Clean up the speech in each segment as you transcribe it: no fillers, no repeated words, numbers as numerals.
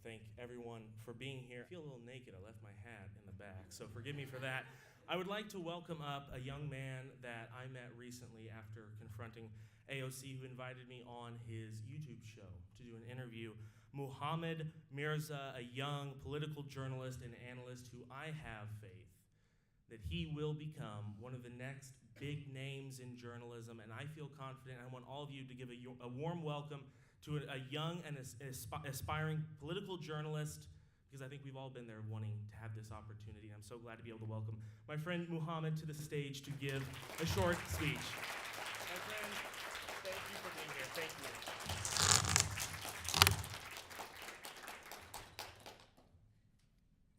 thank everyone for being here. I feel a little naked. I left my hat in the back, so forgive me for that. I would like to welcome up a young man that I met recently after confronting AOC, who invited me on his YouTube show to do an interview. Mirza, a young political journalist and analyst who I have faith that he will become one of the next big names in journalism, and I feel confident. I want all of you to give a warm welcome to a young and aspiring political journalist, because I think we've all been there wanting to have this opportunity. I'm so glad to be able to welcome my friend Muhammad to the stage to give a short speech. My friend, thank you for being here. Thank you.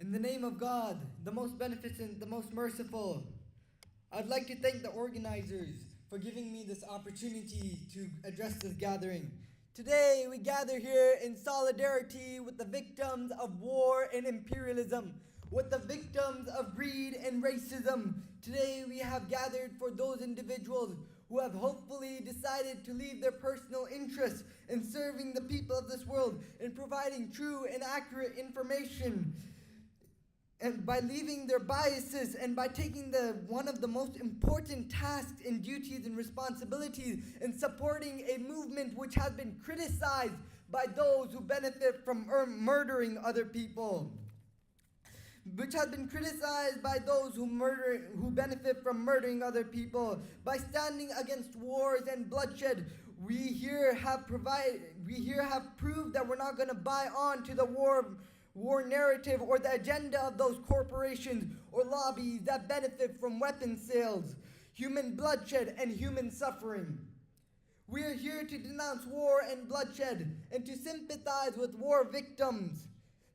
In the name of God, the most beneficent, the most merciful, I'd like to thank the organizers for giving me this opportunity to address this gathering. Today, we gather here in solidarity with the victims of war and imperialism, with the victims of greed and racism. Today, we have gathered for those individuals who have hopefully decided to leave their personal interests in serving the people of this world, in providing true and accurate information, and by leaving their biases and by taking one of the most important tasks and duties and responsibilities in supporting a movement which has been criticized by those who benefit from murdering other people. Which has been criticized by those who benefit from murdering other people. By standing against wars and bloodshed, we here have proved that we're not going to buy on to the war narrative or the agenda of those corporations or lobbies that benefit from weapon sales, human bloodshed, and human suffering. We are here to denounce war and bloodshed and to sympathize with war victims,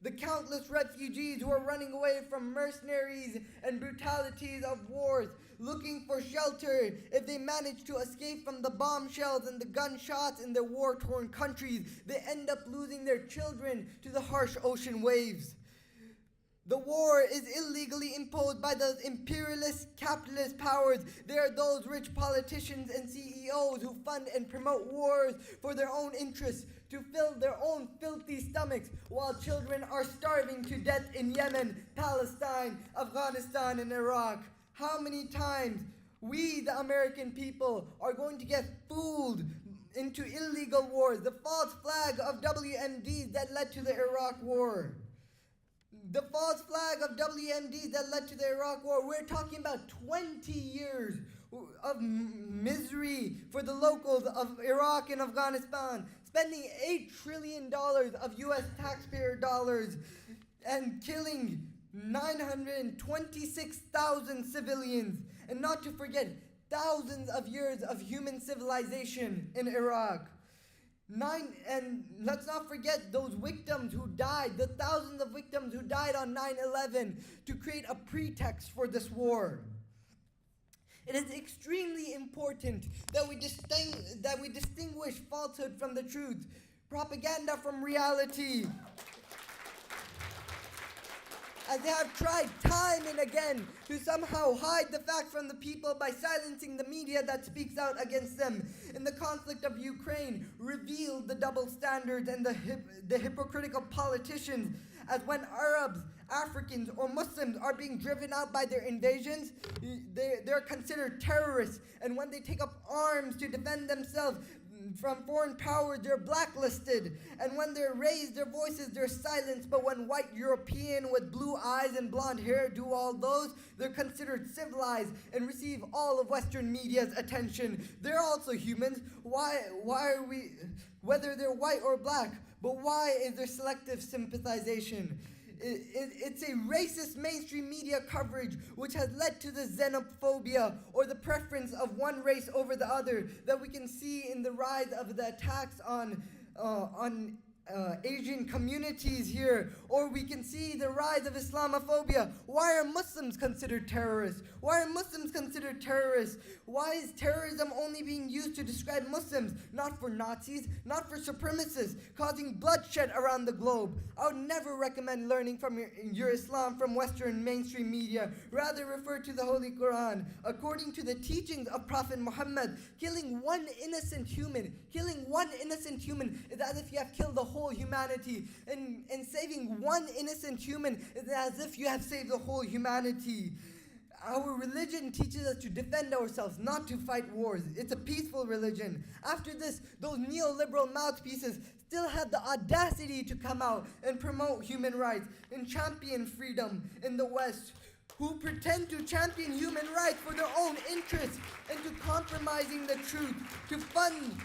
the countless refugees who are running away from mercenaries and brutalities of wars, looking for shelter. If they manage to escape from the bombshells and the gunshots in their war-torn countries, they end up losing their children to the harsh ocean waves. The war is illegally imposed by those imperialist, capitalist powers. They are those rich politicians and CEOs who fund and promote wars for their own interests, to fill their own filthy stomachs, while children are starving to death in Yemen, Palestine, Afghanistan, and Iraq. How many times we, the American people, are going to get fooled into illegal wars, the false flag of WMDs that led to the Iraq War. The false flag of WMDs that led to the Iraq War. We're talking about 20 years of misery for the locals of Iraq and Afghanistan, spending $8 trillion of US taxpayer dollars and killing 926,000 civilians, and not to forget thousands of years of human civilization in Iraq. And let's not forget those victims who died, the thousands of victims who died on 9/11 to create a pretext for this war. It is extremely important that we distinguish falsehood from the truth, propaganda from reality, as they have tried time and again to somehow hide the facts from the people by silencing the media that speaks out against them. In the conflict of Ukraine, revealed the double standards and the hypocritical politicians, as when Arabs, Africans, or Muslims are being driven out by their invasions, they're considered terrorists, and when they take up arms to defend themselves from foreign powers, they're blacklisted, and when they raise their voices, they're silenced. But when white European with blue eyes and blonde hair do all those, they're considered civilized and receive all of Western media's attention. They're also humans. Why are we, whether they're white or black, but why is there selective sympathization? It's a racist mainstream media coverage which has led to the xenophobia, or the preference of one race over the other, that we can see in the rise of the attacks on Asian communities here, or we can see the rise of Islamophobia. Why are Muslims considered terrorists? Why are Muslims considered terrorists? Why is terrorism only being used to describe Muslims, not for Nazis, not for supremacists, causing bloodshed around the globe? I would never recommend learning from your Islam from Western mainstream media. Rather refer to the Holy Quran. According to the teachings of Prophet Muhammad, killing one innocent human is as if you have killed the whole whole humanity. And saving one innocent human is as if you have saved the whole humanity. Our religion teaches us to defend ourselves, not to fight wars. It's a peaceful religion. After this, those neoliberal mouthpieces still have the audacity to come out and promote human rights and champion freedom in the West, who pretend to champion human rights for their own interests and to compromising the truth, to fund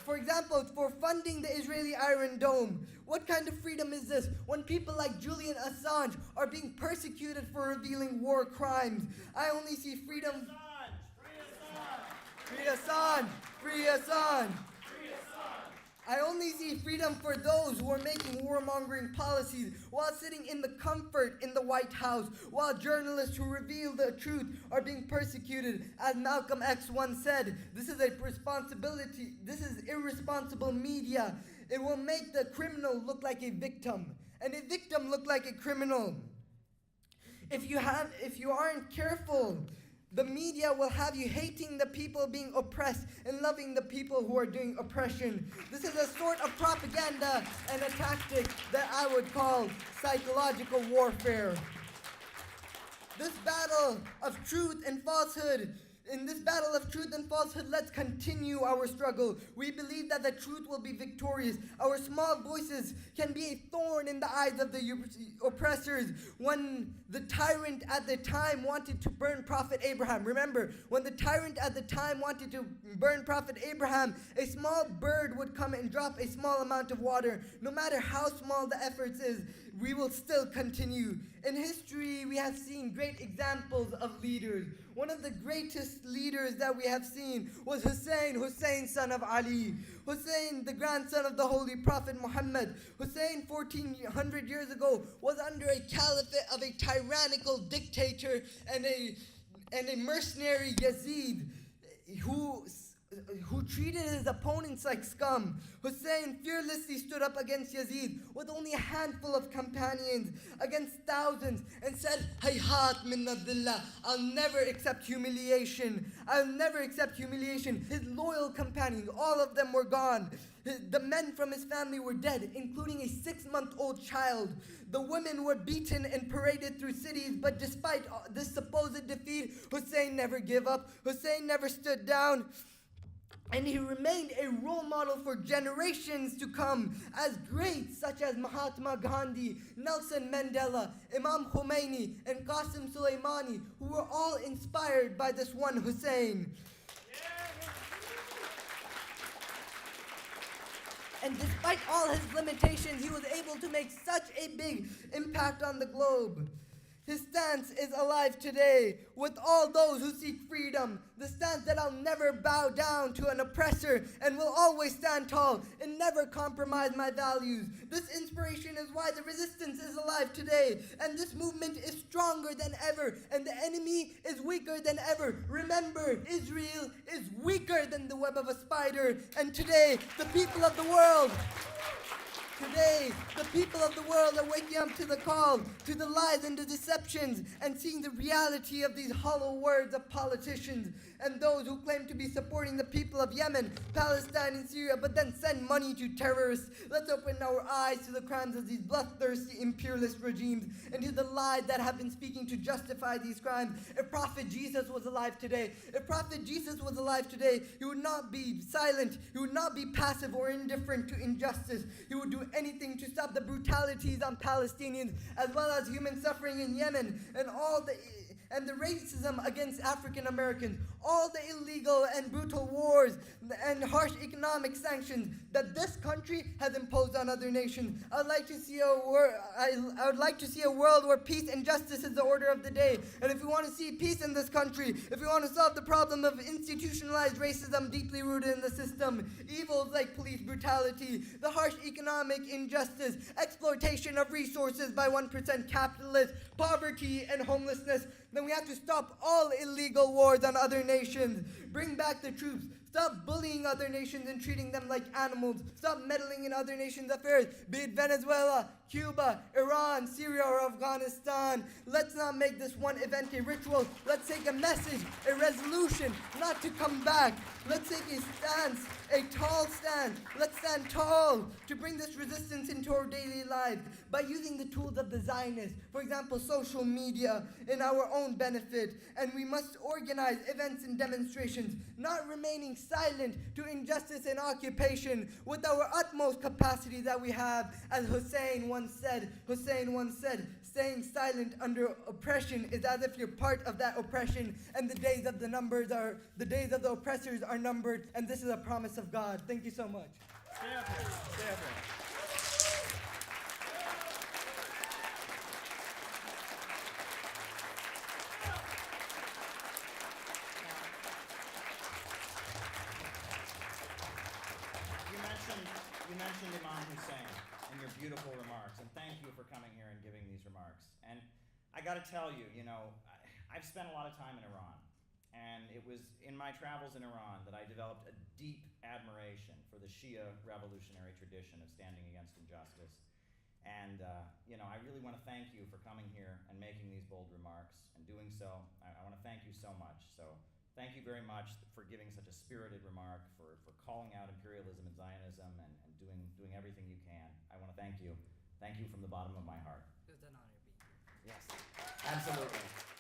for example, for funding the Israeli Iron Dome. What kind of freedom is this when people like Julian Assange are being persecuted for revealing war crimes? I only see freedom. Free Assange! Free Assange! I only see freedom for those who are making warmongering policies while sitting in the comfort in the White House, while journalists who reveal the truth are being persecuted. As Malcolm X once said, this is irresponsible media. It will make the criminal look like a victim, and a victim look like a criminal. If you aren't careful, the media will have you hating the people being oppressed and loving the people who are doing oppression. This is a sort of propaganda and a tactic that I would call psychological warfare. This battle of truth and falsehood, in this battle of truth and falsehood, let's continue our struggle. We believe that the truth will be victorious. Our small voices can be a thorn in the eyes of the oppressors. When the tyrant at the time wanted to burn Prophet Abraham, remember, when the tyrant at the time wanted to burn Prophet Abraham, a small bird would come and drop a small amount of water. No matter how small the efforts is, we will still continue. In history, we have seen great examples of leaders. One of the greatest leaders that we have seen was Hussein, son of Ali. Hussein, the grandson of the Holy Prophet Muhammad. Hussein, 1400 years ago, was under a caliphate of a tyrannical dictator and a mercenary Yazid who treated his opponents like scum. Hussein fearlessly stood up against Yazid with only a handful of companions against thousands and said, Hayhat min adillah, I'll never accept humiliation. I'll never accept humiliation. His loyal companions, all of them were gone. The men from his family were dead, including a 6-month-old child. The women were beaten and paraded through cities, but despite this supposed defeat, Hussein never gave up. Hussein never stood down. And he remained a role model for generations to come, as greats such as Mahatma Gandhi, Nelson Mandela, Imam Khomeini, and Qasim Soleimani, who were all inspired by this one Hussein. And despite all his limitations, he was able to make such a big impact on the globe. His stance is alive today with all those who seek freedom. The stance that I'll never bow down to an oppressor and will always stand tall and never compromise my values. This inspiration is why the resistance is alive today. And this movement is stronger than ever. And the enemy is weaker than ever. Remember, Israel is weaker than the web of a spider. And today, the people of the world... Today, the people of the world are waking up to the call, to the lies and the deceptions, and seeing the reality of these hollow words of politicians and those who claim to be supporting the people of Yemen, Palestine, and Syria, but then send money to terrorists. Let's open our eyes to the crimes of these bloodthirsty imperialist regimes and to the lies that have been speaking to justify these crimes. If Prophet Jesus was alive today, he would not be silent, he would not be passive or indifferent to injustice. He would do anything to stop the brutalities on Palestinians as well as human suffering in Yemen and the racism against African Americans, all the illegal and brutal wars and harsh economic sanctions that this country has imposed on other nations. I would like to see a world where peace and justice is the order of the day. And if we want to see peace in this country, if we want to solve the problem of institutionalized racism deeply rooted in the system, evils like police brutality, the harsh economic injustice, exploitation of resources by 1% capitalists, poverty and homelessness, then we have to stop all illegal wars on other nations. bring back the troops. Stop bullying other nations and treating them like animals. Stop meddling in other nations' affairs, be it Venezuela, Cuba, Iran, Syria, or Afghanistan. Let's not make this one event a ritual. Let's take a message, a resolution, not to come back. Let's take a stance, a tall stance. Let's stand tall to bring this resistance into our daily lives by using the tools of the Zionists, for example, social media, in our own benefit. And we must organize events and demonstrations, not remaining silent to injustice and occupation with our utmost capacity that we have. As Hussein once said, staying silent under oppression is as if you're part of that oppression, and the days of the oppressors are numbered, and this is a promise of God. Thank you so much. Stay up here. Stay up here. You mentioned Imam Hussein in your beautiful remarks, and thank you for coming here and giving these remarks. And I got to tell you, I've spent a lot of time in Iran, and it was in my travels in Iran that I developed a deep admiration for the Shia revolutionary tradition of standing against injustice. And I really want to thank you for coming here and making these bold remarks, and doing so. I want to thank you so much. So thank you very much for giving such a spirited remark, for calling out imperialism and Zionism, and doing everything you can. I want to thank you. Thank you from the bottom of my heart. It was an honor being here. Yes, absolutely.